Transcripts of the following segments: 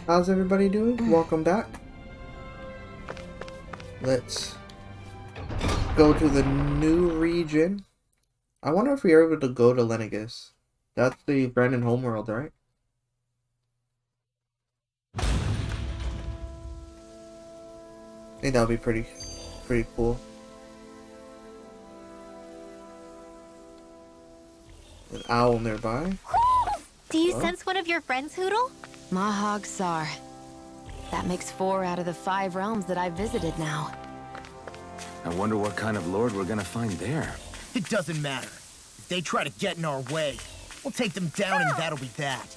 How's everybody doing? Welcome back. Let's go to the new region. I wonder if we're able to go to Lenegus. That's the Brandon homeworld, right? I think that would be pretty cool. An owl nearby. Do you sense one of your friends, Hoodle? Mahag Sar. That makes 4 out of the 5 realms that I've visited now. I wonder what kind of lord we're gonna find there. It doesn't matter. If they try to get in our way, we'll take them down and that'll be that.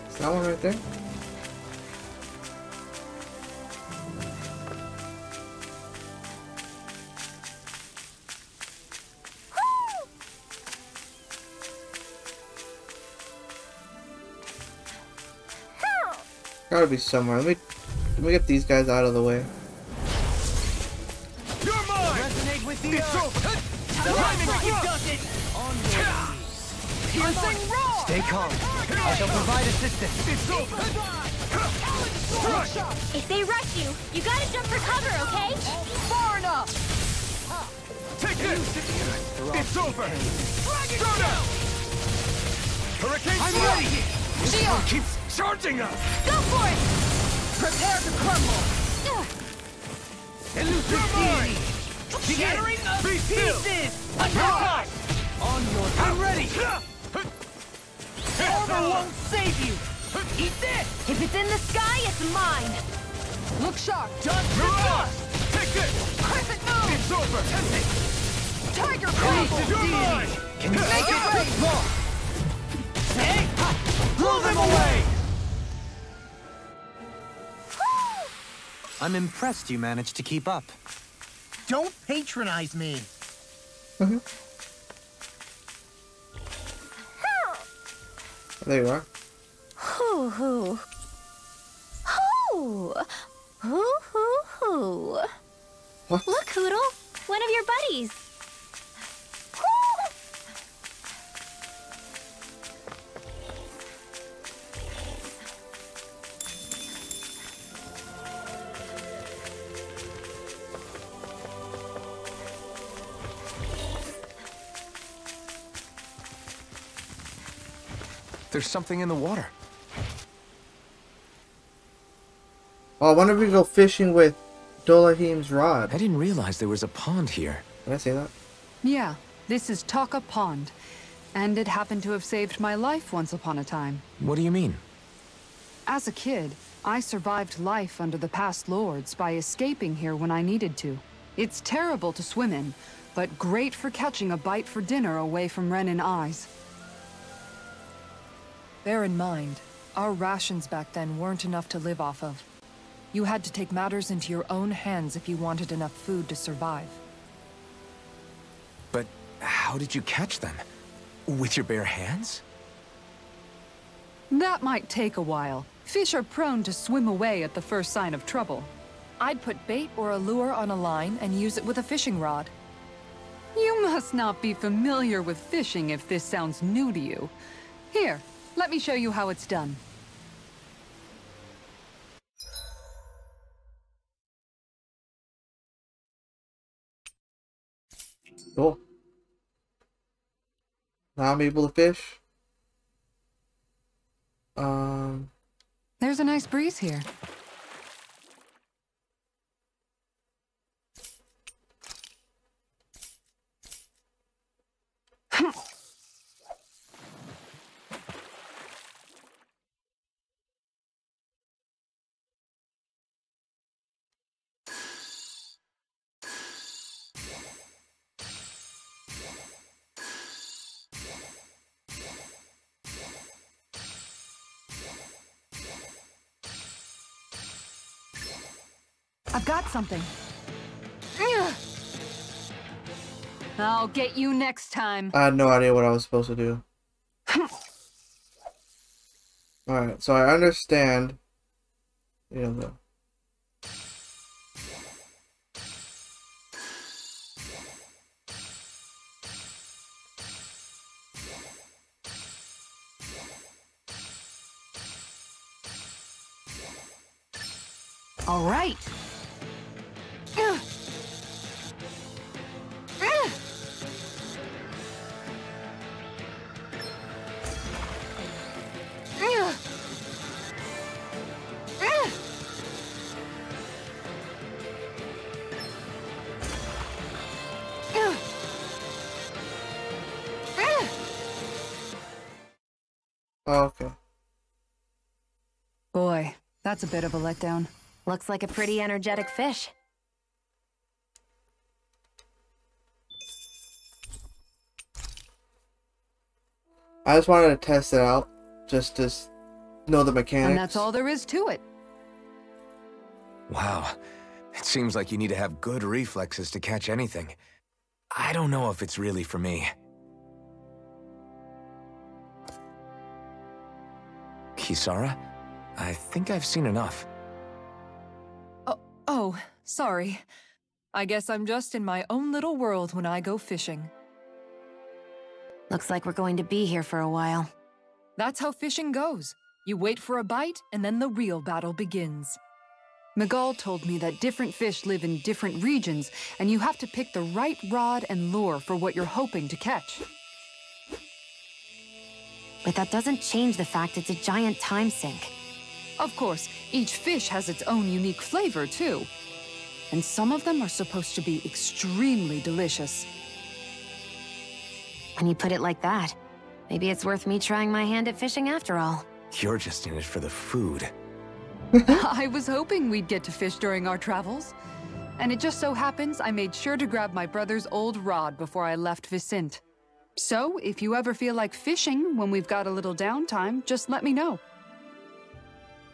Is that one right there? Gotta be somewhere. Let me get these guys out of the way. You're mine! Resonate with the Stay calm. I shall provide assistance. It's over. If they rush you, you gotta jump for cover, okay? Far enough. Take this. It's over. Throw down. Hurricane. I'm ready. Shionne keeps charging us. Go for it! Prepare to crumble. Elusive deity. Shattering of pieces. Attack. On your toes. I'm ready. Armor won't save you! Eat this! If it's in the sky, it's mine! Look sharp! Dust to dust! Take this! Crescent move! It's over! Tempting! Tiger crumble! You're mine! Can you make it rain? Hey! Blow them away! I'm impressed you managed to keep up. Don't patronize me! There you are. Hoo. What? Look, Hoodle! One of your buddies! There's something in the water. Oh, I wonder if we go fishing with Dolahim's rod. I didn't realize there was a pond here. Did I say that? Yeah, this is Taka Pond. And it happened to have saved my life once upon a time. What do you mean? As a kid, I survived life under the past lords by escaping here when I needed to. It's terrible to swim in, but great for catching a bite for dinner away from Renan eyes. Bear in mind, our rations back then weren't enough to live off of. You had to take matters into your own hands if you wanted enough food to survive. But how did you catch them? With your bare hands? That might take a while. Fish are prone to swim away at the first sign of trouble. I'd put bait or a lure on a line and use it with a fishing rod. You must not be familiar with fishing if this sounds new to you. Here, let me show you how it's done. Cool. Now I'm able to fish. There's a nice breeze here. I've got something. I'll get you next time. I had no idea what I was supposed to do. Alright, so I understand. You know, the... All right. Oh, okay. Boy, that's a bit of a letdown. Looks like a pretty energetic fish. I just wanted to test it out, just to know the mechanics. And that's all there is to it. Wow. It seems like you need to have good reflexes to catch anything. I don't know if it's really for me. Kisara? I think I've seen enough. Oh, sorry. I guess I'm just in my own little world when I go fishing. Looks like we're going to be here for a while. That's how fishing goes. You wait for a bite, and then the real battle begins. Miguel told me that different fish live in different regions, and you have to pick the right rod and lure for what you're hoping to catch. But that doesn't change the fact it's a giant time sink. Of course, each fish has its own unique flavor, too. And some of them are supposed to be extremely delicious. When you put it like that, maybe it's worth me trying my hand at fishing after all. You're just in it for the food. I was hoping we'd get to fish during our travels. And it just so happens I made sure to grab my brother's old rod before I left Vicente. So, if you ever feel like fishing when we've got a little downtime, just let me know.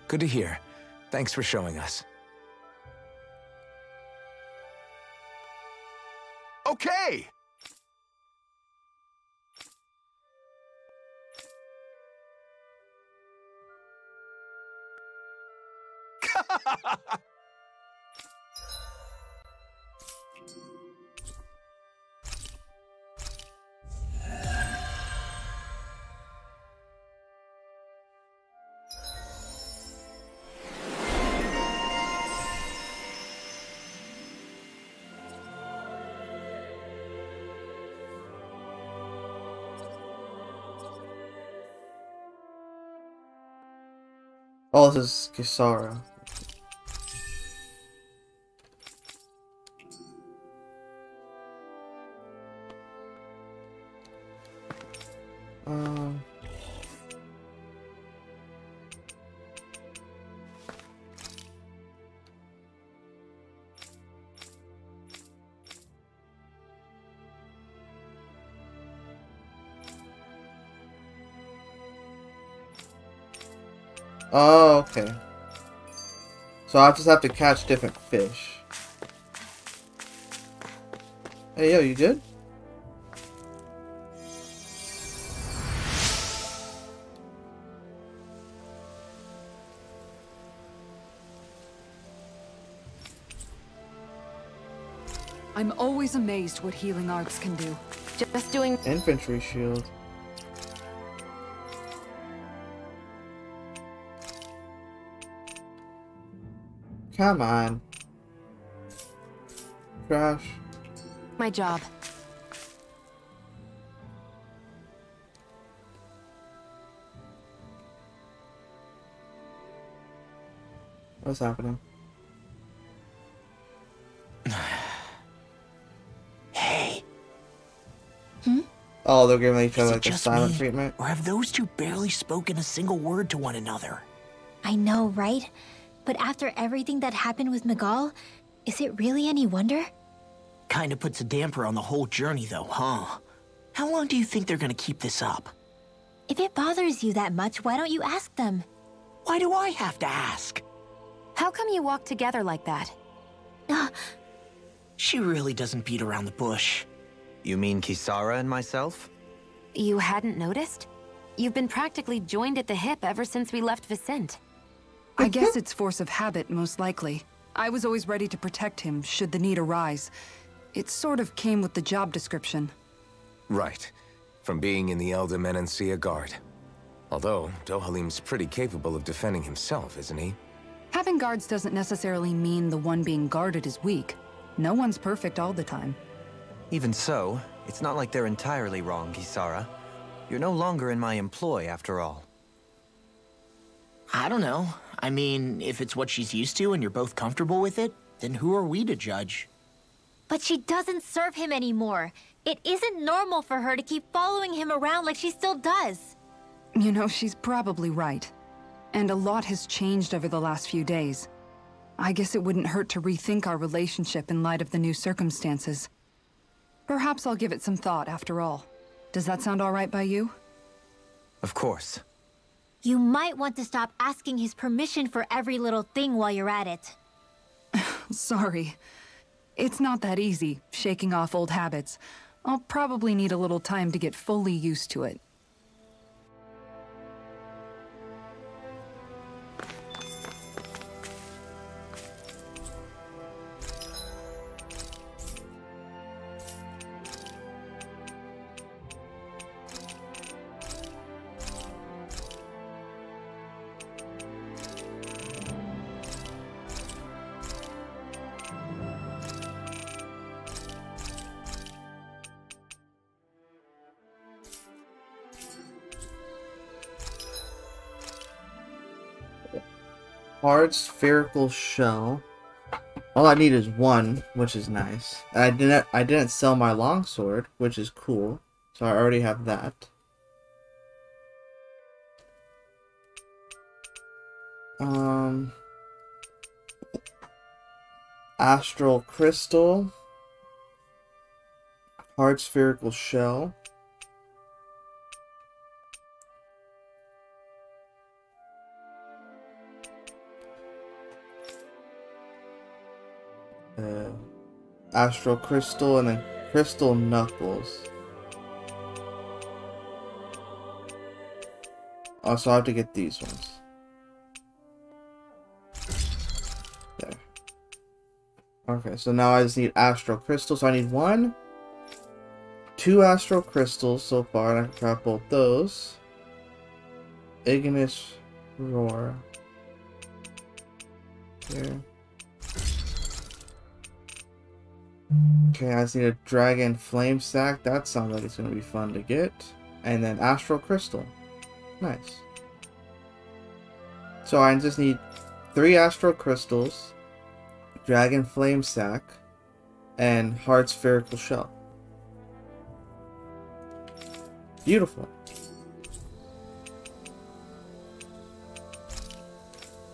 Good to hear. Thanks for showing us. Okay! Oh, this is Kisara. Oh, okay. So I just have to catch different fish. Hey, yo, you good? I'm always amazed what healing arts can do. Just doing... Infantry shield. Come on. Crash. my job. What's happening? Hey. Oh, they're giving each Is other it like the just silent me, treatment. or have those two barely spoken a single word to one another? I know, right? But after everything that happened with Miguel, is it really any wonder? Kinda puts a damper on the whole journey though, huh? How long do you think they're gonna keep this up? If it bothers you that much, why don't you ask them? Why do I have to ask? How come you walk together like that? She really doesn't beat around the bush. You mean Kisara and myself? You hadn't noticed? You've been practically joined at the hip ever since we left Vicente. I guess it's force of habit, most likely. I was always ready to protect him, should the need arise. It sort of came with the job description. Right. From being in the Elder Menancia Guard. Although, Dohalim's pretty capable of defending himself, isn't he? Having guards doesn't necessarily mean the one being guarded is weak. No one's perfect all the time. Even so, it's not like they're entirely wrong, Kisara. You're no longer in my employ, after all. I don't know. I mean, if it's what she's used to and you're both comfortable with it, then who are we to judge? But she doesn't serve him anymore. It isn't normal for her to keep following him around like she still does. You know, she's probably right. And a lot has changed over the last few days. I guess it wouldn't hurt to rethink our relationship in light of the new circumstances. Perhaps I'll give it some thought after all. Does that sound all right by you? Of course. You might want to stop asking his permission for every little thing while you're at it. Sorry. It's not that easy, shaking off old habits. I'll probably need a little time to get fully used to it. Hard spherical shell. All I need is one, which is nice. And I didn't sell my longsword, which is cool. So I already have that. Astral crystal. Hard spherical shell. Astral crystal and then crystal knuckles. Also, I have to get these ones. There. Okay, so now I just need astral crystals. So I need 2 astral crystals so far, and I can craft both those. Ignis roar. Here. Okay, I just need a dragon flame sack. That sounds like it's going to be fun to get. And then astral crystal. Nice. So I just need 3 astral crystals, dragon flame sack, and hard spherical shell. Beautiful.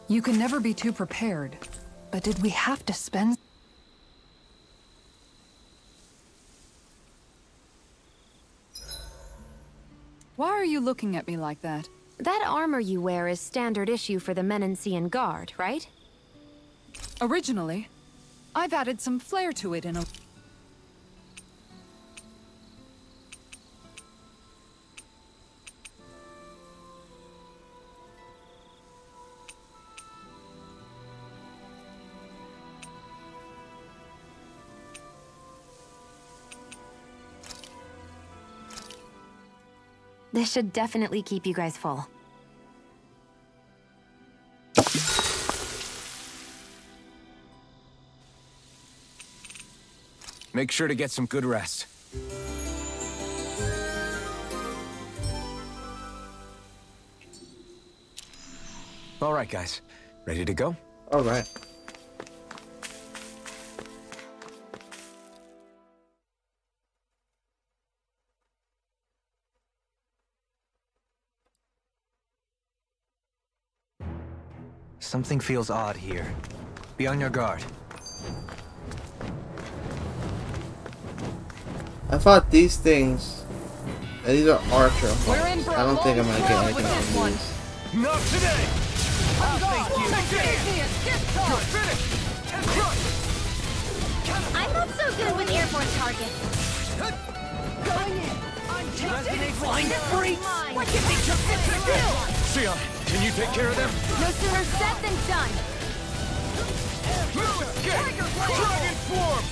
You can never be too prepared. But did we have to spend... Why are you looking at me like that? That armor you wear is standard issue for the Menancian Guard, right? Originally, I've added some flair to it in a... This should definitely keep you guys full. Make sure to get some good rest. All right, guys. Ready to go? All right. Something feels odd here. Be on your guard. I thought these things... These are archer We're in homes. for a I don't think I'm long gonna get ride anything with this from one. these. Not today! I'll thank you! Take it easy and get done! You're finished! I'm not so good with airborne targets. Going in. Find freaks! What can they just still? Shionne, can you take care of them? No sooner said than done. Dragon Swarm!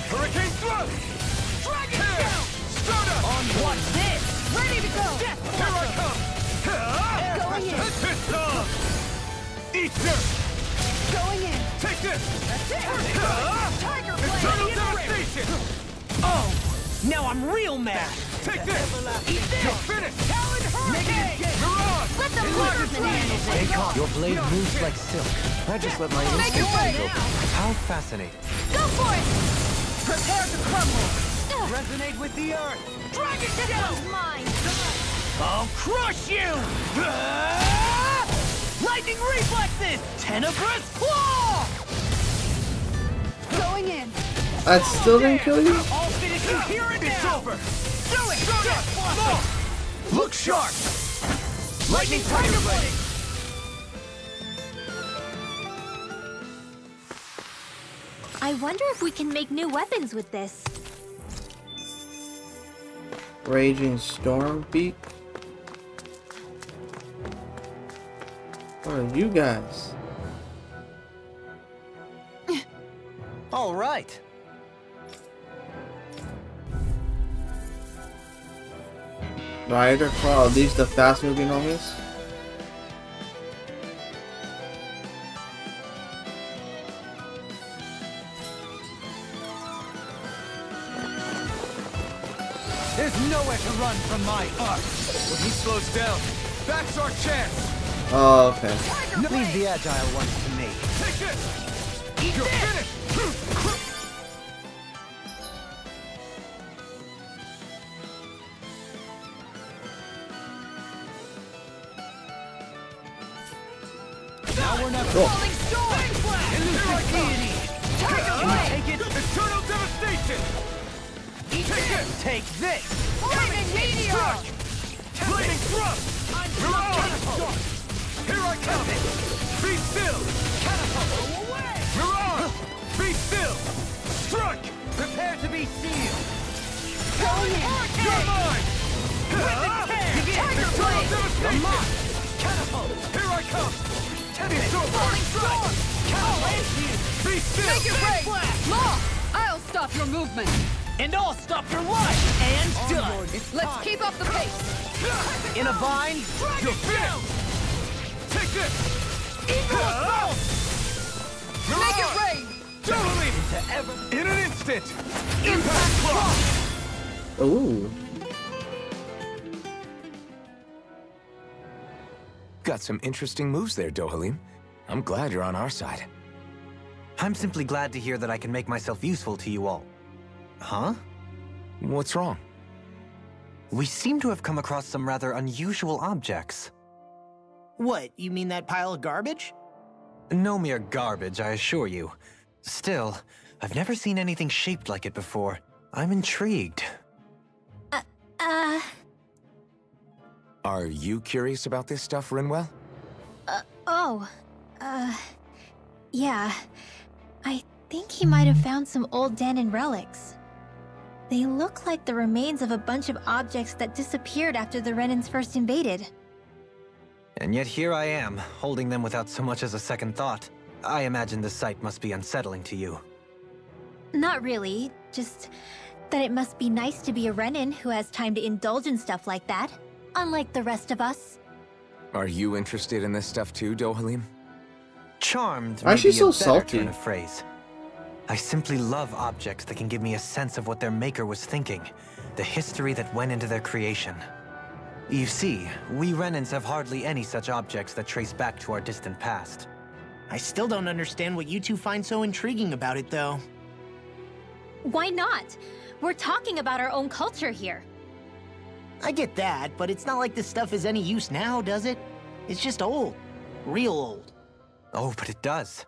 Hurricane Thrust! Dragon Down! Soda! On watch this! Ready to go! Here I come! Going in. Pissed off! Ether! Going in. Take this! That's it! Tiger Eternal Blade! Devastation! Oh! Now I'm real mad! Take this! Eat this! You're finished! Talon Hurricane! Mirage! Let them move the Stay calm. Your blade moves like silk. I just let my Make it instincts rain! go. How fascinating. Go for it! Prepare to crumble! Resonate with the earth! Dragon This Shell! one's mine. I'll crush you! Lightning reflexes! Tenebrous claw! Going in. That still didn't kill you? I'll finish you here and It's now! over! Do it! Death Blossom! Look sharp! Lightning Tiger Blade! I wonder if we can make new weapons with this. Raging Storm Beak. What are you guys? All right. Rider Claw. Are these the fast moving homies? There's nowhere to run from my art. When he slows down, that's our chance! Oh, okay. Leave the agile ones to me. Take this! You're finished! Now we're not Cool. falling storm! Elusive deity! Tiger Blade! Take it! Eternal Devastation! Eat this! Take this! Flaming meteor! Flaming Thrust! Mirage! Here I come! Be still! Catapult away! Mirage! Be still! Struck! Prepare to be sealed! Going in! You're mine! Tiger Eternal Blade! Devastation! Catapult! Here I come! It's over! Falling storm! Be still! Make it rain! Law! I'll stop your movement! And I'll stop your life! And done! Let's keep up the pace! In a vine, You're finished! Take this! Make it rain! Totally! In an instant! Impact Claw! Ooh. Got some interesting moves there, Dohalim. I'm glad you're on our side. I'm simply glad to hear that I can make myself useful to you all. Huh? What's wrong? We seem to have come across some rather unusual objects. what, you mean that pile of garbage? No mere garbage, I assure you. Still, I've never seen anything shaped like it before. I'm intrigued. Are you curious about this stuff, Rinwell? Yeah. I think he might have found some old Dahnan relics. They look like the remains of a bunch of objects that disappeared after the Renans first invaded. And yet here I am, holding them without so much as a second thought. I imagine the sight must be unsettling to you. Not really, just that it must be nice to be a Renan who has time to indulge in stuff like that, unlike the rest of us. Are you interested in this stuff too, Dohalim? Charmed Why may is she be a so better salty? turn of phrase. I simply love objects that can give me a sense of what their maker was thinking, the history that went into their creation. You see, we Renans have hardly any such objects that trace back to our distant past. I still don't understand what you two find so intriguing about it, though. Why not? We're talking about our own culture here. I get that, but it's not like this stuff is any use now, does it? It's just old. Real old. Oh, but it does.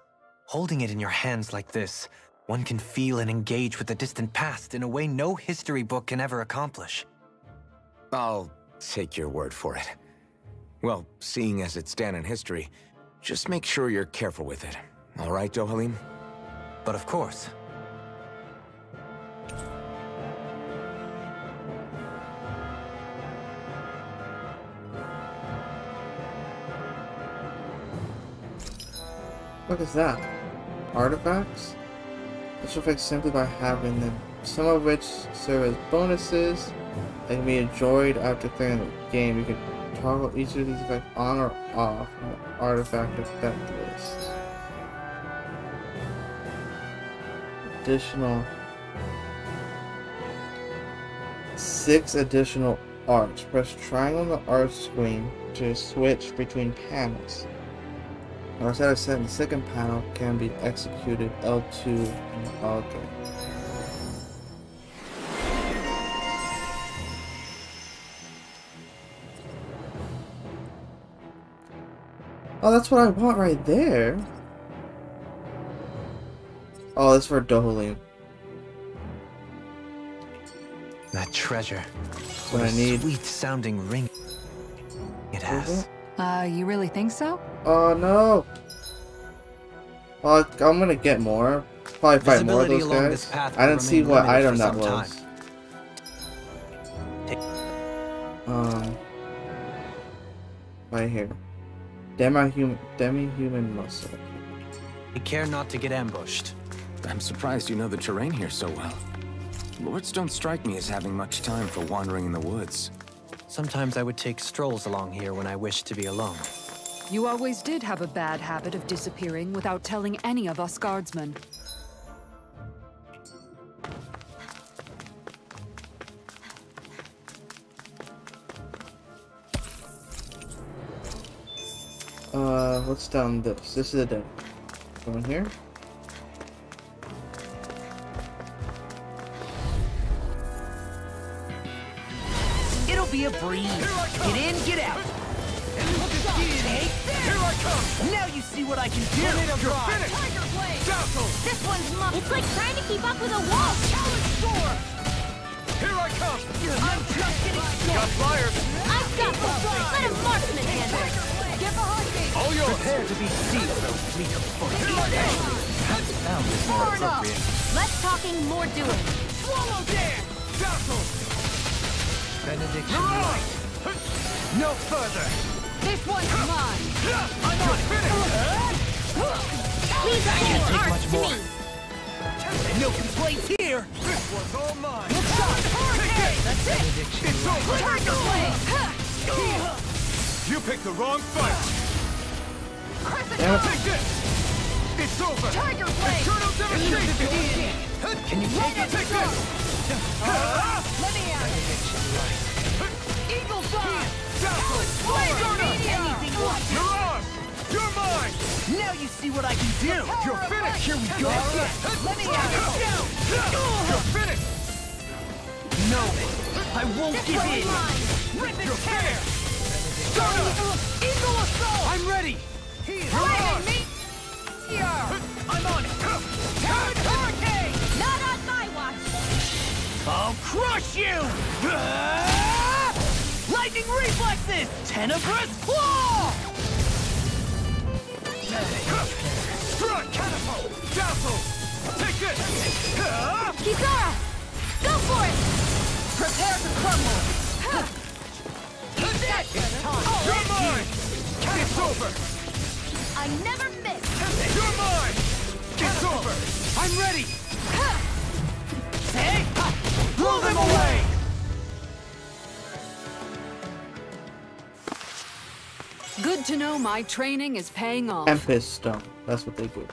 Holding it in your hands like this, one can feel and engage with the distant past in a way no history book can ever accomplish. I'll take your word for it. Well, seeing as it's Dahnan history, just make sure you're careful with it. All right, Dohalim? But of course, What is that? Artifacts? This affects simply by having them, some of which serve as bonuses that can be enjoyed after clearing the game. You can toggle each of these effects on or off from the artifact effect list. Additional 6 additional arts. Press triangle on the art screen to switch between panels. Arts that are set in the second panel can be executed L2. Okay. Oh, that's what I want right there. Oh, that's for Dohalim. That treasure. What What I a need. sweet-sounding ring it has. You really think so? Oh no! Oh, I'm gonna get more. Probably fight more of Visibility those along this guys. path I will didn't see remain what limited item for that some was. Right here. Demi-human muscle. Take care not to get ambushed. I'm surprised you know the terrain here so well. Lords don't strike me as having much time for wandering in the woods. Sometimes I would take strolls along here when I wished to be alone. You always did have a bad habit of disappearing without telling any of us guardsmen. What's down this? This is a dead. Go in here. It'll be a breeze. Get in, get out. And look at this. Here I come. Now you see what I can do. You're finished. Tiger blade. This one's mine. It's like trying to keep up with a wall. Challenge sword. Here I come. I'm just getting started. Got flyers. I've got this. Let a marksman handle it. Get behind me. All yours. Prepare to be seized, those fleet of foot. Sound is more Far enough. appropriate. Less talking, more doing. Swallow dance. Dazzle. Benediction. No further. This one's mine. I'm not finished. Leave the Can't take arts much to more. me. No complaints here. This one's all mine. Look shot. That's it. Benediction. It's over. Tiger blade. You picked the wrong fight. Take this. It's over. Tiger blade. Eternal devastation. Can you take it? Take this. Let me out. Eagle fly. Anything you want. Mirage. You're mine. Now you see what I can do. You're finished. Here we go. Let me out. You're finished. No, I won't give in. You're finished. Start up. Eagle assault. I'm ready. Mirage. I'm on it. Hurricane. Not on my watch. I'll crush you! Lightning reflexes! Tenebrous claw! Strut! Catapult! Dazzle! Take this! Kisara! Go for it! Prepare to crumble! It's time! You're mine! It's over! I never miss! You're mine! It's over! I'm ready! Hey! Blow them away! Good to know my training is paying off. Tempest Stone. That's what they do.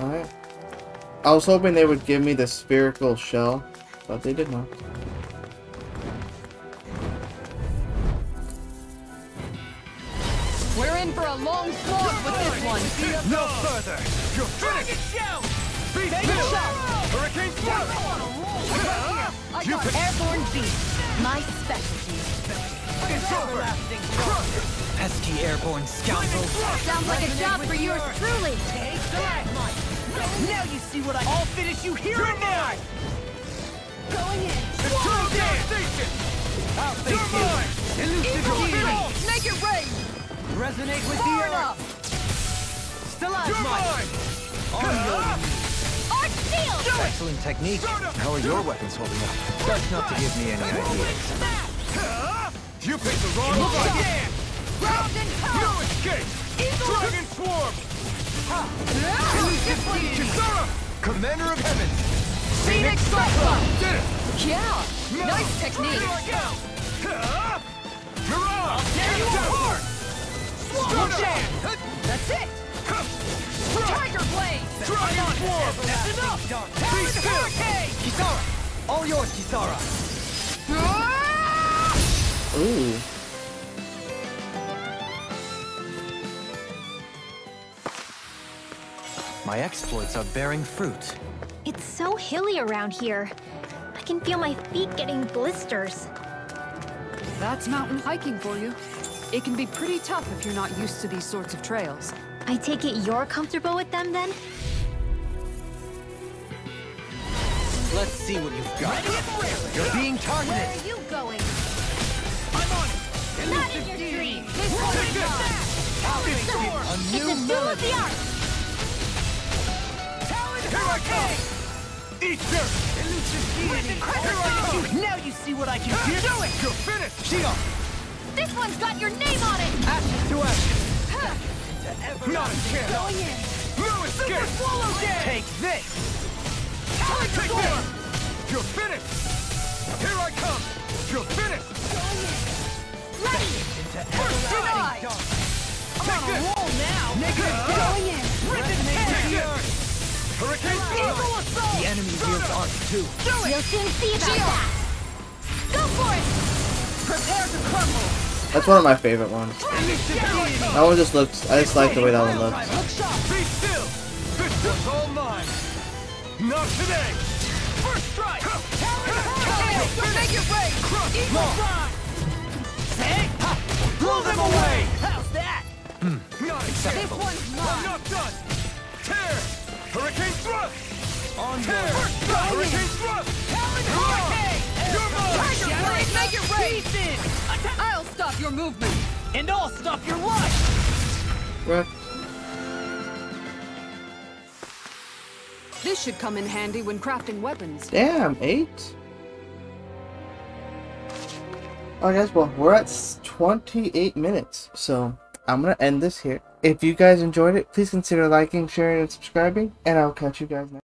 Alright. I was hoping they would give me the spherical shell, but they did not. We're in for a long slog with this one. No further! You're finished! Beast shot! Hurricane Slap! You pick Airborne beast. My specialty. it's over! Pesky airborne scoundrels. Sounds like a job for yours truly. Take that! Now you see what I'll finish you here and now! Going in. Eternal devastation! I'll face you! Elusive make it rain! Resonate with Far the earth. enough! You're mine! Arch shield! Excellent technique. How are your weapons holding up? Best not to give me any ideas. You picked the wrong one! Ground and power! No escape! Dragon Swarm! Kisara! Commander of Heaven! Phoenix Cyclone! Did it! Yeah! No. Nice technique! Here I go! Mirage! There you are! Swamp Jam! That's it! Tiger Blade! Dragon Swarm! That's enough! Be still! Hurricane! Kisara! All yours, Kisara! Ooh. My exploits are bearing fruit. It's so hilly around here. I can feel my feet getting blisters. That's mountain hiking for you. It can be pretty tough if you're not used to these sorts of trails. I take it you're comfortable with them then? Let's see what you've got. You're being targeted. Where are you going? I'm on it! Not in your dreams! This one is mine! It's a duel of the arts! Here I come! Eat dirt! Here I come! Now you see what I can do! Do it! You're finished! Shionne! This one's got your name on it! Ashes to ashes! Not a chance! Going in! No escape! Swallow dead! Take this! Take this! You're finished! Here I come! You're finished! Ready! First Denied! Take this! Roll now! Going in! Take this! Hurricane Eagle Swarm! Assault! The enemy's healed on too. You'll soon see about that! Go for it! Prepare to crumble! That's one of my favorite ones. That one just looks. I just like the way that one looks. Look sharp! Be still! This one's all mine! Not today! First strike! Make it rain! Eagle Ride! Blow them away! How's that? Not This acceptable! one's I'm mine! not done! Tear! Hurricane Thrust! On Tear! yours. Hurricane Thrust! Hurricane! You're mine! Tiger Blade, make it rain! I'll stop your movement! And I'll stop your life! Right. This should come in handy when crafting weapons. Damn, 8? Alright guys, well, we're at 28 minutes, so I'm gonna end this here. If you guys enjoyed it, please consider liking, sharing, and subscribing, and I'll catch you guys next.